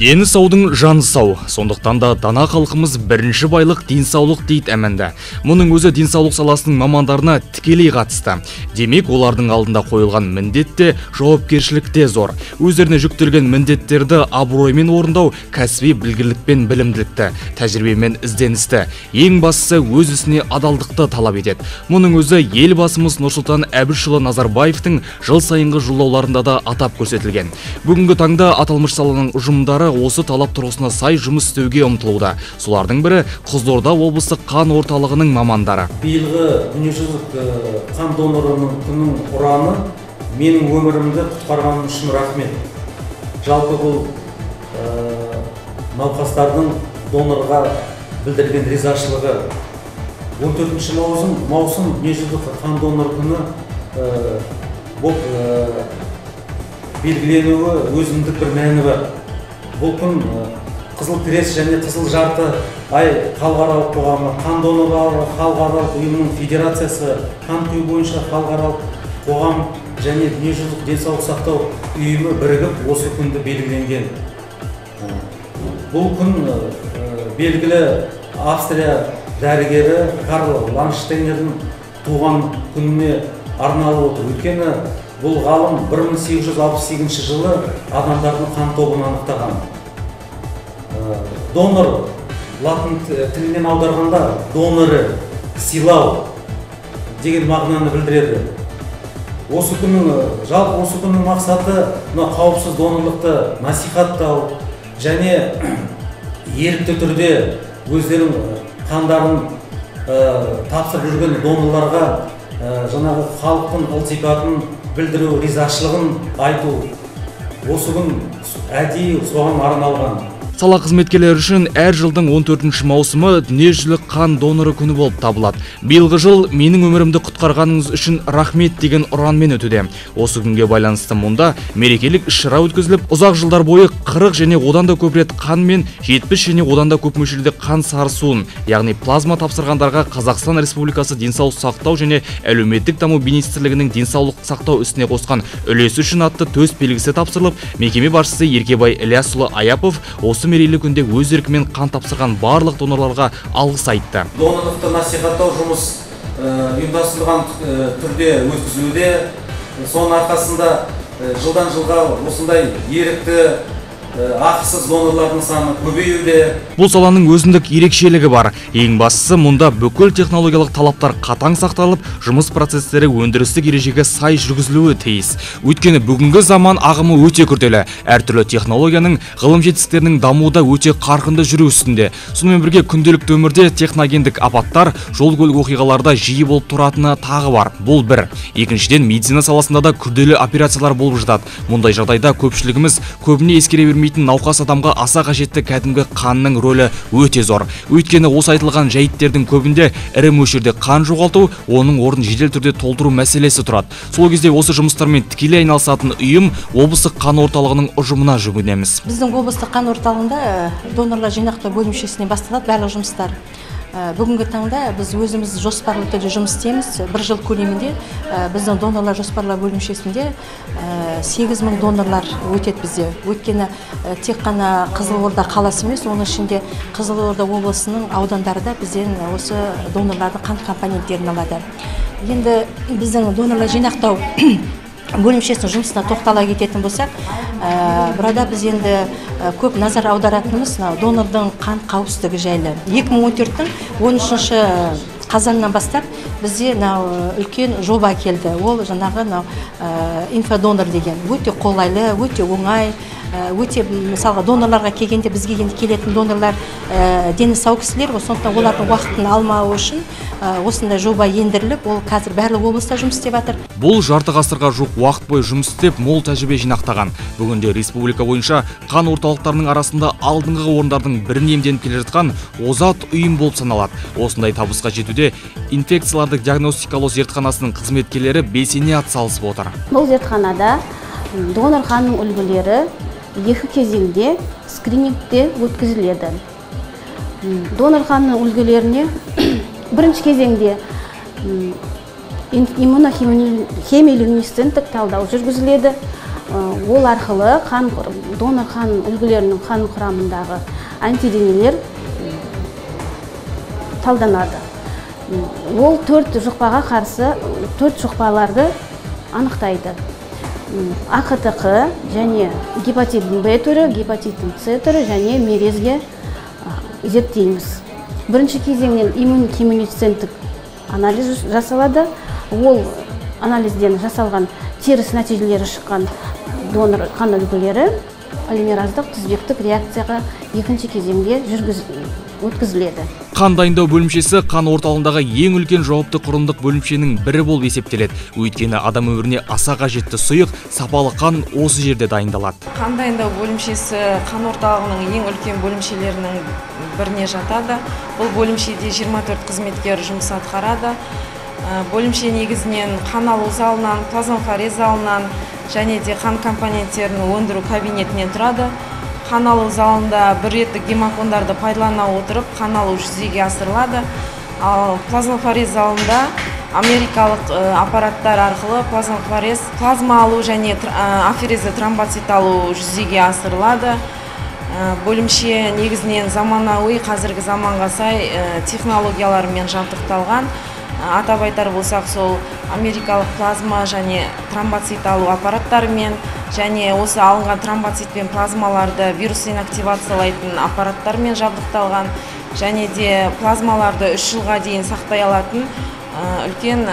Дені саудың жаны сау, сондықтан да дана халқымыз бірінші байлық денсаулық дейді әмінді. Мұның өзі денсаулық саласының мамандарына тікелей қатысты. Демек, олардың алдында қойылған міндетте, жауапкершілікте зор. Өздеріне жүктелген міндеттерді абыроймен орындау, кәсіби білгірлікпен білімділікті, тәжірибемен ізденісті, ең бастысы өз ісіне адалдықты талап етеді. Мұның өзі елбасымыз Нұрсұлтан Әбішұлы Назарбаевтың жыл сайынғы жолдауларында да атап көрсетілген. Бүгінгі таңда аталмыш саланың ұжымдары осы талап тұрғысына сай жұмыс істеуге ұмтылуда. Солардың бірі Қызылорда облыстық қан орталығының мамандары. Биылғы дүниежүзілік қан донорының күнінің ұраны менің өмірімді құтқарғаным үшін рахмет. Жалпы бұл науқастардың донорға білдірген ризашылығы. 14 маусым дүниежүзілік қан донор күні белгіленуі өзіндік бір мәні бар. Бұл күн Қызыл Крест және Қызыл Жарты ай халықаралық қоғамы, қан донорлары халықаралық ұйымының федерациясы, қан құю бойынша халықаралық қоғам және дүниежүзілік денсаулық сақтау ұйымы бірігіп осы күнді белгіленген. Бұл күн белгілі Австрия дәрігері Карл Ланштейнердің туған күніне арналып отыр. Өйткені бұл ғалым 1868 жылы адамдардың қан тобын анықтаған. Донор латын тілінен аударғанда доноры сыйлау деген мағынаны білдіреді. Осы күннің мақсаты қауіпсіз донорлықты насихаттау және ерікті түрде өздерінің қандарын тапсырып жүрген донорларға жаңағы халықтың ілтипатын білдіру, ризашылығын айту. Осы күн әдейі соған арналған. Сала қызметкерлері үшін әр жылдың 14 маусымы дүниежүзілік қан доноры күні болып табылады. Биылғы жыл менің өмірімді құтқарғаныңыз үшін рахмет деген ұранмен өтуде. Осы күнге байланысты мұнда мерекелік іс-шара өткізіліп, ұзақ жылдар бойы 40 және одан да көп рет қан мен 70 және одан да көп мөлшерде қан сарысуын, яғни плазма тапсырғандарға Қазақстан Республикасы денсаулық сақтау және әлеуметтік даму министрлігінің денсаулық сақтау ісіне қосқан үлесі үшін атты төс белгісі тапсырылып, мекеме басшысы Еркебай Ілиясұлы Аяпов осы мерейлі күнде өз еркімен қан тапсырған барлық донорларға алғыс айтты. Донорлықты насихаттау жұмыс ұйымдастырылған түрде өткізілуде. Соның арқасында жылдан жылға осындай ерікті ақысыз донорлардың саны көбеюде. Бұл саланың өзіндік ерекшелігі бар. Ең бастысы, мұнда бүкіл технологиялық талаптар қатаң сақталып, жұмыс процестері өндірістік ережеге сай жүргізілуі тиіс. Өйткені бүгінгі заман ағымы өте күрделі. Әртүрлі технологияның, ғылым жетістіктерінің дамуында өте қарқынды жүру үстінде. Сонымен бірге күнделікті өмірде техногендік апаттар, жол-көлік оқиғаларда жиі болып тұратыны тағы бар. Бұл бір. Екіншіден, медицина саласында да күрделі операциялар болып жатады. Мұндай жағдайда көпшілігіміз көбіне ескере науқас адамға аса қажетті кәдімгі қанның рөлі өте зор. Өйткені осы айтылған жайиттердің көбінде ірі мөлшерде қан жоғалту, оның орнын жедел түрде толтыру мәселесі тұрады. Сол кезде осы жұмыстармен тікелей айналысатын ұйым облыстық қан орталығының ұжымына жүгінеміз. Біздің облыстық қан орталығында донорлар жинақтау бөлімшесінен басталады барлық жұмыстар. Бүгінгі таңда біз өзіміз жоспарлы түрде жұмыс істейміз. Бір жыл көлемінде біздің донорлар жоспарлау бөлімшесінде 8000 донорлар өтеді бізде. Өйткені тек қана Қызылорда қаласы емес, оның ішінде Қызылорда облысының аудандары да бізден осы донорлардың қан компоненттерін алады. Енді біздің донорлар жинақтау бөлімшесінің жұмысына тоқтала кететін болсақ, burada біз енді көп назар аударатынымыз донордың қан қауіпсіздігі жайлы. 2014-тің 13 қазаннан бастап бізде үлкен жоба келді. Ол жаңағы инфодонор деген. Өте қолайлы, өте оңай, өте мысалға донорларға келгенде бізге келетін донорлар дені сау кісілер, сондықтан олардың уақытын алмауы үшін осындай жоба ендіріліп, ол қазір барлық облыста жұмыс істеп жатыр. Бұл жарты ғасырға жуық уақыт бойы жұмыс істеп, мол тәжірибе жинақтаған. Бүгінде республика бойынша қан орталықтарының арасында алдыңғы орындардың бірін иемденіп келе жатқан озат ұйым болып саналады. Осындай табысқа жетуде инфекцияларды диагностикалау зертханасының қызметкерлері белсене атсалысып отыр. Бұл зертханада донор қанның үлгілері екі кезеңде скринингте өткізіледі. Донор қанның үлгілеріне бірінші кезеңде иммунохимиолюминесценттік талдау жүргізіледі. ол арқылы донор қан үлгілерінің қан құрамындағы антиденелер талданады. Ол 4 жұқпаға қарсы 4 жұқпаларды анықтайды. АКТК және гепатиттің Б түрі, гепатиттің С түрі және мерезге зерттейміз. Бірінші кезеңнен иммунокиммуниценттік анализ жасалады. Ол анализден жасалған теріс нәтижелері шыққан донор қан үлгілері полимераздық тізбектік реакцияға екінші кезеңде өткізіледі. Қан дайындау бөлімшесі қан орталығындағы ең үлкен жауапты құрылымдық бөлімшенің бірі болып есептеледі. Өйткені адам өміріне аса қажетті сұйық, сапалы қан осы жерде дайындалады. Қан дайындау бөлімшесі қан орталығының ең үлкен бөлімшелерінің біріне жатады. Бұл бөлімшеде 24 қызметкер жұмыс атқарады. Бөлімше негізінен қан алу залынан, плазмафорез залынан және де қан компоненттерін өндіру кабинетінен тұрады. Қан алу залында бір реттік гемокондарды пайдалана отырып қан алу жүзеге асырылады. Ал плазмафорез залында америкалық аппараттар арқылы плазма алу және афереза тромбоцит алу жүзеге асырылады. Бөлімше негізінен заманауи қазіргі заманға сай технологиялармен жабдықталған. Атап айтар болсақ, сол америкалық плазма және тромбоцит алу аппараттарымен және осы алынған тромбоцит пен плазмаларды вирус инактивациялайтын аппараттармен жабдықталған және де плазмаларды 3 жылға дейін сақтай алатын үлкен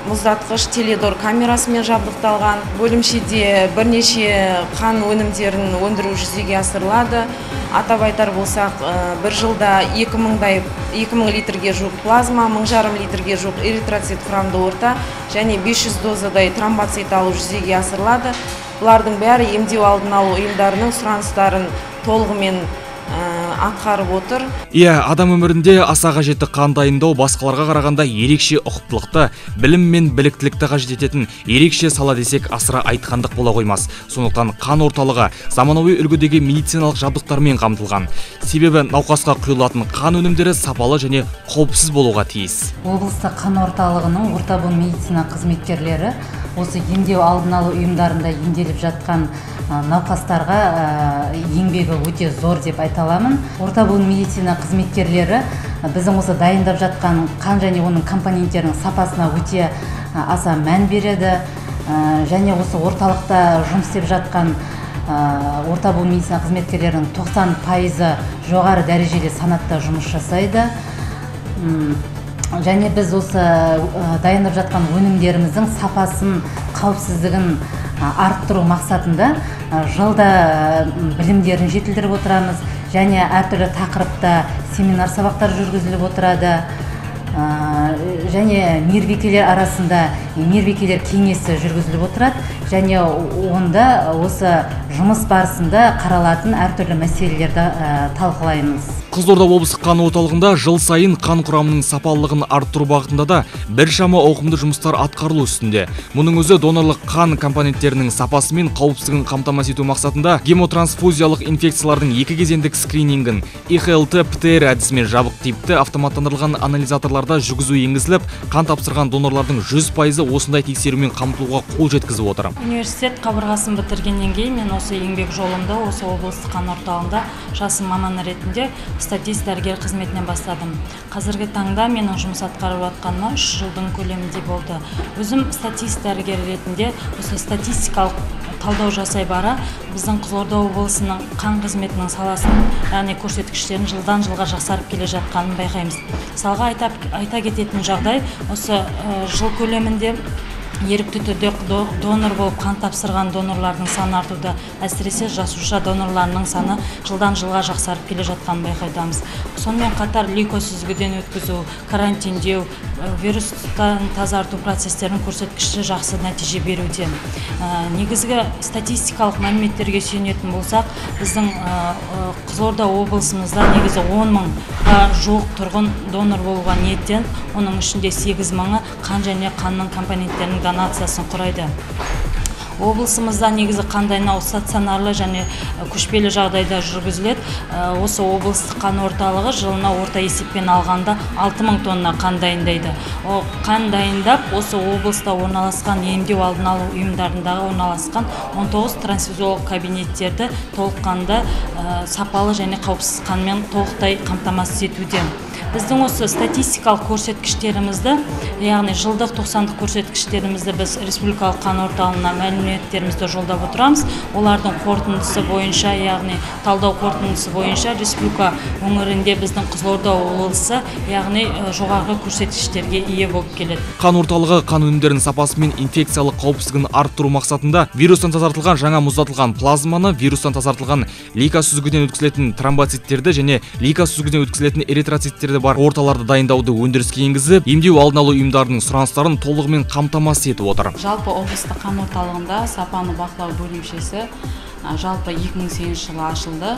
мұздатқыш теледор камерасымен жабдықталған. Бөлімшеде бірнеше қан өнімдерін өндіру жүзеге асырылады. Атап айтар болсақ, бір жылда 2000 литрге жуық плазма, 1500 литрге жуық эритроцит құрамды орта және 500 дозадай тромбоцит алу жүзеге асырылады. Бұлардың бәрі емдеу алдын алу ұйымдарының сұраныстарын толығымен атқарып отыр. Адам өмірінде аса қажетті қан дайындау басқаларға қарағанда ерекше ұқыптылықты, білім мен біліктілікті қажет ететін ерекше сала десек асыра айтқандық бола қоймас. Сондықтан қан орталығы заманауи үлгідегі медициналық жабдықтармен қамтылған. Себебі науқасқа құйылатын қан өнімдері сапалы және қауіпсіз болуға тиіс. Облыстық қан орталығының орта буын медицина қызметкерлері осы емдеу алдын алу ұйымдарында емделіп жатқан науқастарға еңбегі өте зор деп айта аламын. Орта буын медицина қызметкерлері біздің осы дайындап жатқан қан және оның компоненттерінің сапасына өте аса мән береді. Және осы орталықта жұмыс істеп жатқан орта буын медицина қызметкерлерінің 90% жоғары дәрежеде санатта жұмыс жасайды. Және біз осы дайындап жатқан өнімдеріміздің сапасын, қауіпсіздігін арттыру мақсатында жылда білімдерін жетілдіріп отырамыз. Және әртүрлі тақырыпта семинар сабақтар жүргізіліп отырады. Және мейірбикелер арасында мейірбикелер кеңесі жүргізіліп отырады. Және онда осы жұмыс барысында қаралатын әртүрлі мәселелерді талқылаймыз. Қызылорда облыстық қан орталығында жыл сайын қан құрамының сапалылығын арттыру бағытында да біршама ауқымды жұмыстар атқарылу үстінде. Мұның өзі донорлық қан компоненттерінің сапасы мен қауіпсіздігін қамтамасыз ету мақсатында гемотрансфузиялық инфекциялардың 2 кезеңдік скринингін ИХЛТ ПТР әдісімен жабық типті автоматтандырылған анализаторларда жүргізу енгізіліп, қан тапсырған донорлардың 100% осындай тексерумен қамтылуға қол жеткізіп отыр. Университет қабырғасын бітіргеннен кейін мен осы еңбек жолымда осы облыстық қан орталығында жасы маманы ретінде статист дәрігер қызметінен бастадым. Қазіргі таңда менің жұмыс атқарып жатқаныма 3 жылдың көлемінде болды. Өзім статист дәрігер ретінде осы статистикалық талдау жасай бара біздің Қызылорда облысының қан қызметінің саласын, яғни көрсеткіштерін жылдан жылға жақсарып келе жатқанын байқаймыз. Мысалға айта кететін жағдай, осы жыл көлемінде ерікті түрде донор болып қан тапсырған донорлардың саны артуда, әсіресе жасуша донорларының саны жылдан жылға жақсарып келе жатқанын байқаймыз. Сонымен қатар лейкосүзгіден өткізу, карантиндеу, вирустан тазарту процестерінің көрсеткіші жақсы нәтиже беруде. Негізгі статистикалық мәліметтерге сүйенетін болсақ, біздің Қызылорда облысымызда негізі 10 мыңға жуық тұрғын донор болуға ниеттен, оның ішінде 8 мыңы қан және қанның компоненттерінің донациясын құрайды. Облысымызда негізі қандай стационарлы және көшпелі жағдайда жүргізіледі. Осы облыстық қан орталығы жылына орта есеппен алғанда 6000 тонна қан дайындайды. О қан дайындап, осы облыста орналасқан емдеу алдын алу ұйымдарындағы орналасқан 19 трансфузиолог кабинеттерді толыққанды сапалы және қауіпсіз қанмен толықтай қамтамасыз етуде. Біздің осы статистикалық көрсеткіштерімізді, яғни жылдық 90-дық көрсеткіштерімізді біз республикалық қан орталығына мәліметтерімізді жолдап отырамыз. Олардың қорытындысы бойынша, яғни талдау қорытындысы бойынша республика өңірінде біздің Қызылорда облысы, яғни жоғарғы көрсеткіштерге ие болып келеді. Қан орталығы қан өнімдерінің сапасы мен инфекциялық қауіпсіздігін арттыру мақсатында вирустан тазартылған жаңа мұздатылған плазманы, вирустан тазартылған лейка сүзгіден өткізілетін тромбоциттерді және лейка сүзгіден өткізілетін эритроциттерді бар орталарды дайындауды өндіріске енгізіп, емдеу алдын алу ұйымдарының сұраныстарын толығымен қамтамасыз етіп отыр. Жалпы облыстық қан орталығында сапаны бақылау бөлімшесі жалпы 2008 жылы ашылды.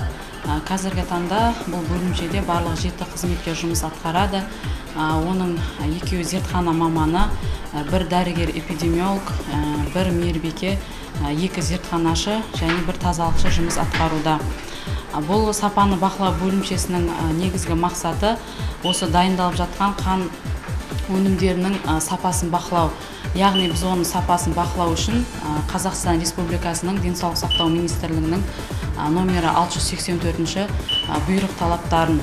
Қазіргі таңда бұл бөлімшеде барлық 7 қызметкер жұмыс атқарады. Оның 2 зертхана маманы, 1 дәрігер эпидемиолог, 1 мейірбике, 2 зертханашы және 1 тазалықшы жұмыс атқаруда. Бұл сапаны бақылау бөлімшесінің негізгі мақсаты осы дайындалып жатқан қан өнімдерінің сапасын бақылау. Яғни біз оның сапасын бақылау үшін Қазақстан Республикасының Денсаулық сақтау министрлігінің номері 684-ші бұйрық талаптарын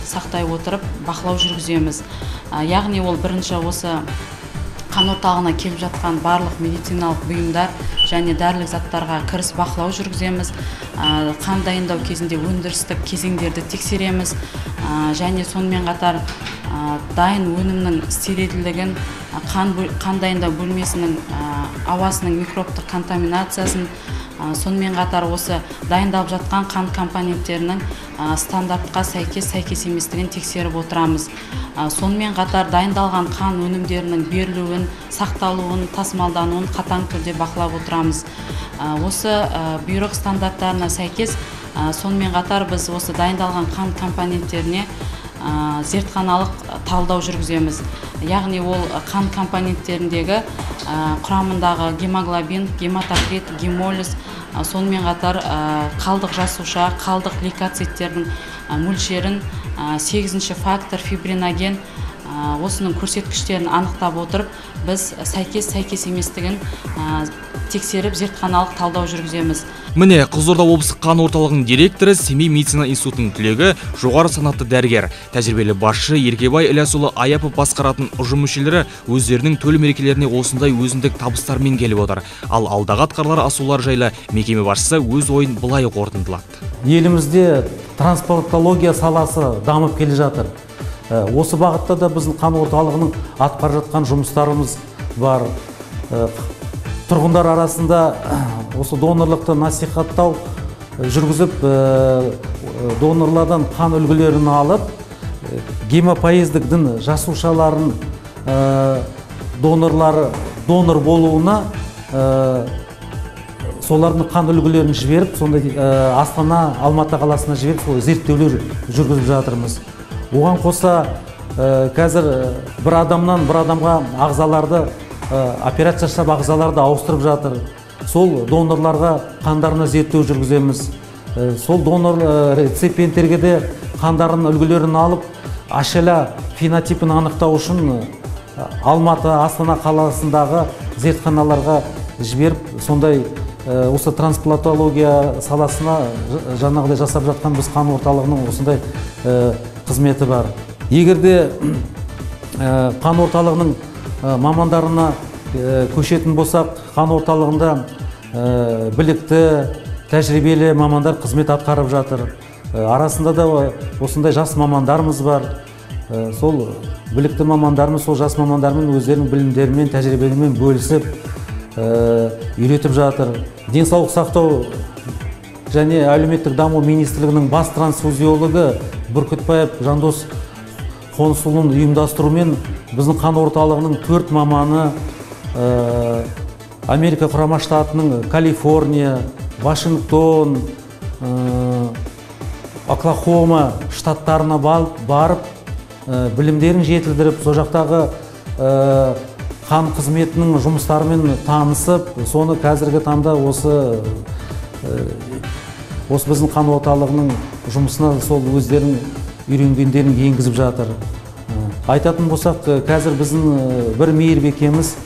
сақтай отырып бақылау жүргіземіз. Яғни ол бірінші осы қан орталығына келіп жатқан барлық медициналық бұйымдар және дәрілік заттарға кіріс бақылау жүргіземіз. Қан дайындау кезінде өндірістік кезеңдерді тексереміз. Және сонымен қатар дайын өнімнің стерильділігін, қан дайындау бөлмесінің ауасының микробтық контаминациясын, сонымен қатар осы дайындалып жатқан қан компоненттерінің стандартқа сәйкес еместігін тексеріп отырамыз. Сонымен қатар дайындалған қан өнімдерінің берілуін, сақталуын, тасымалдануын қатаң түрде бақылап отырамыз. Осы бұйрық стандарттарына сәйкес, сонымен қатар біз осы дайындалған қан компоненттеріне зертханалық талдау жүргіземіз. Яғни ол қан компоненттеріндегі құрамындағы гемоглобин, гематокрит, гемолиз, сонымен қатар қалдық жасуша, қалдық лейкоциттердің мөлшерін, 8-ші фактор фибриноген осының көрсеткіштерін анықтап отырып, біз сәйкес еместігін тексеріп зертханалық талдау жүргіземіз. Міне, Қызылорда облыстық қан орталығының директоры, Семей медицина институтының түлегі, жоғары санатты дәрігер, тәжірибелі басшы Еркебай Ілиясұлы Аяпов басқаратын ұжым мүшелері өздерінің төл мерекелеріне осындай өзіндік табыстармен келіп отыр. Ал алдағы атқарылар асулар жайлы мекеме басшысы өз ойын былай қорытындылады. Елімізде трансплантология саласы дамып келе жатыр. Осы бағытта да біздің қан орталығының атқарып жатқан жұмыстарымыз бар. Тұрғындар арасында осы донорлықты насихаттау жүргізіп, донорлардан қан үлгілерін алып, гемопоэздіктің жасушаларын донор болуына солардың қан үлгілерін жіберіп, сондай Астана, Алматы қаласына жіберіп, сол зерттеулер жүргізіп жатырмыз. Оған қоса қазір бір адамнан бір адамға ағзаларды операция жасап ағзаларды ауыстырып жатыр. Сол донорларға қандарына зерттеу жүргіземіз. Сол донор реципиенттерге де қандарының үлгілерін алып, HLA фенотипін анықтау үшін Алматы, Астана қаласындағы зертханаларға жіберіп, сондай осы трансплантология саласына жаңағыдай жасап жатқан біз қан орталығының осындай қызметі бар. Егерде қан орталығының мамандарына көшетін болсақ, қан орталығында білікті, тәжірибелі мамандар қызмет атқарып жатыр. Арасында да осындай жас мамандарымыз бар. Сол білікті мамандарымыз сол жас мамандармен өздерінің білімдерімен, тәжірибелерімен бөлісіп, үйретіп жатыр. Денсаулық сақтау және әлеуметтік даму министрлігінің бас трансфузиологы Бүркітбаев Жандос консулын ұйымдастырумен біздің қан орталығының 4 маманы Америка құрама штатының Калифорния, Вашингтон, Оклахома штаттарына барып, білімдерін жетілдіріп, сол жақтағы қан қызметінің жұмыстарымен танысып, соны қазіргі таңда осы біздің қан орталығының жұмысына сол өздерінің үйренгендерін енгізіп жатыр. Айтатын болсақ, қазір біздің бір мейірбекеміз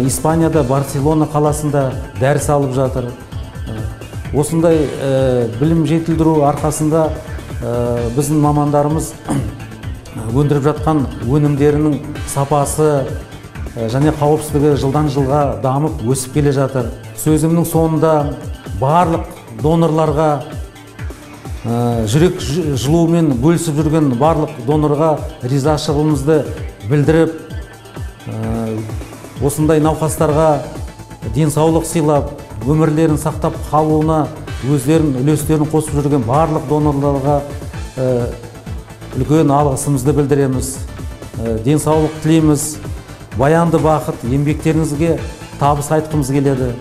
Испанияда, Барселона қаласында дәріс алып жатыр. Осындай білім жетілдіру арқасында біздің мамандарымыз өндіріп жатқан өнімдерінің сапасы және қауіпсіздігі жылдан жылға дамып өсіп келе жатыр. Сөзімнің соңында барлық донорларға, жүрек жылуымен бөлісіп жүрген барлық донорға ризашылығымызды білдіріп, осындай науқастарға денсаулық сыйлап, өмірлерін сақтап қалуына өздерін үлестерін қосып жүрген барлық донорларға үлкен алғысымызды білдіреміз. Денсаулық тілейміз. Баянды бақыт, еңбектеріңізге табыс айтқымыз келеді.